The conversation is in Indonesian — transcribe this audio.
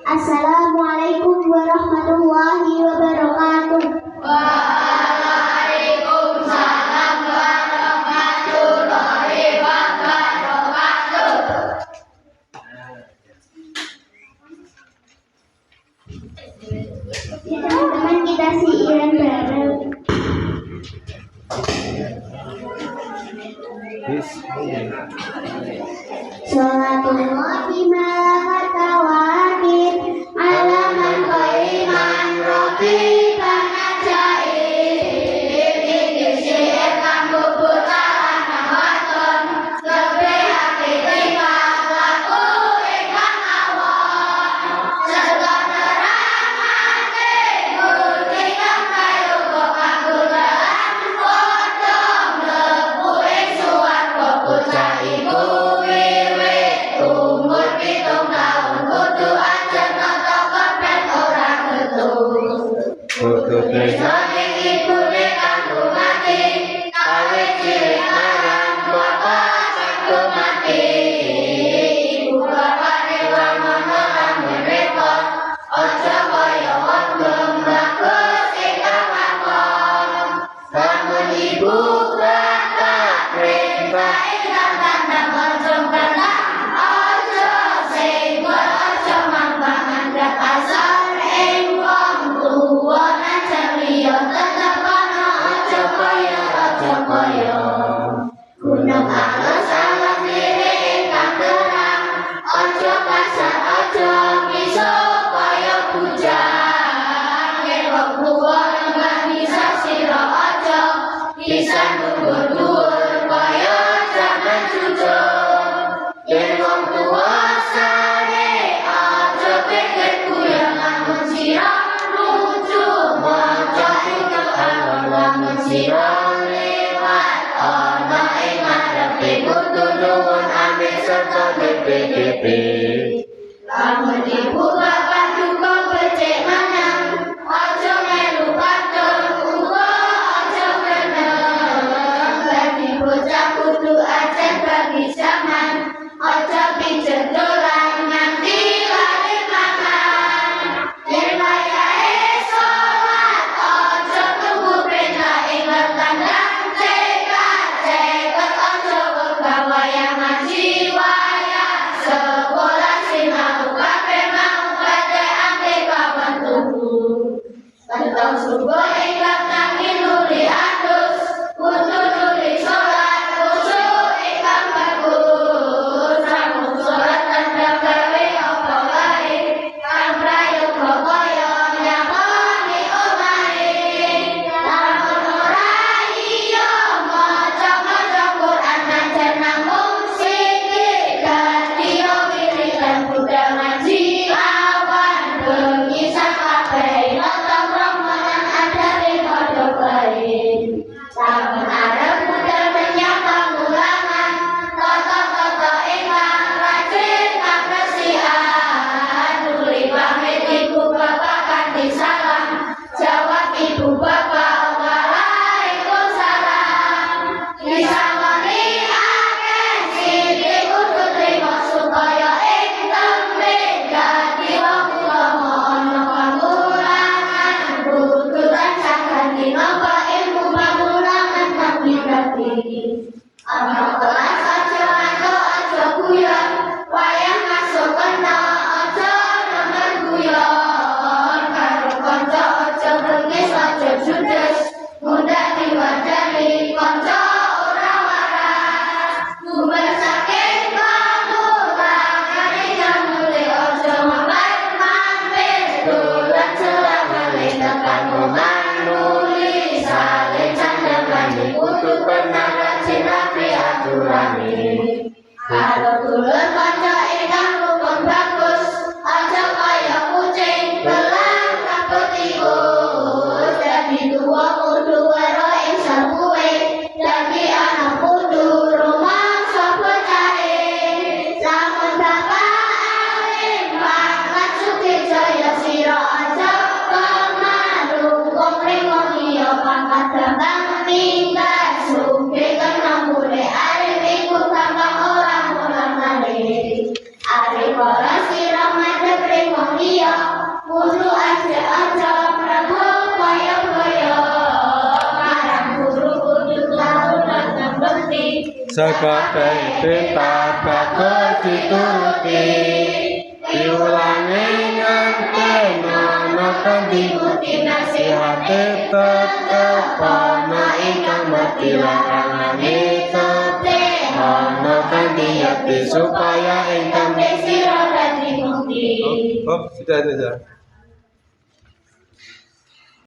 Assalamualaikum warahmatullahi wabarakatuh. Waalaikumsalam warahmatullahi wabarakatuh. Teman-teman, kita siiran bareng. Sholatullahi ma'al tawakin ala man qaiman roti panajaib Iki syair kanggo putaran waton lebih hati ingkang laku ingkang awon serta nerangake bukti kang prayoga kagunaan padha mlebu ing swarga bocah iku wiwit umur 7 taun kudu ajeng nata kepet ora ngetus kudu desa ning ibune kanggo mati awit cilik marang bapak kanggo mati ibu bapane wangono lamun repot aja kaya wong bagus ingkang lakon lamun ibu bapak perintah ingkang kandhang aja kandhang aja senggol aja mampangan dak asal ing wong tuwa najan liya tetep ana aja kaya gunung alus-alus lirik ingkang terang aja kasar aja bisa kaya bujang yen wong tuwa lembah bisa sira aja bisa dhuwur-dhuwur kaya jaman cucuk yen wong tuwa sare aja pikir guyon lamun sira lucu maca ingkang alon lamun sira lewat ana ing ngarepe kudu nuwun amit serta DPDP lamun ibu bapak duka becik manang aja melu padha uga aja meneng dadi bocah kudu ajen bagi zaman aja pijet dolan nganti lali mangan yen wayahe sholat aja tunggu perintah ing kandhang ceket aja wegah wayah ngaji wayah sekolah sinau kabeh mau gatekake papan tuku Ketong subuh ingkang tangi nuli adus kudu nuli sholat khusyuk ingkang bagus sampun sholat tandang gawe apa wae kang prayoga kaya nyakoni omahe lamun ora iya maca Quran najan namung sithik dadi wiridan budal ngaji awan bengi sak kabeh nonton Ramadan ada Sebagai perintah bagus dituruti, diulangi nganti nono diikuti nasihat tetep ono ingkang mati larangane tetep ono kanthi hati supaya ingkang sira dadi bukti. sudah.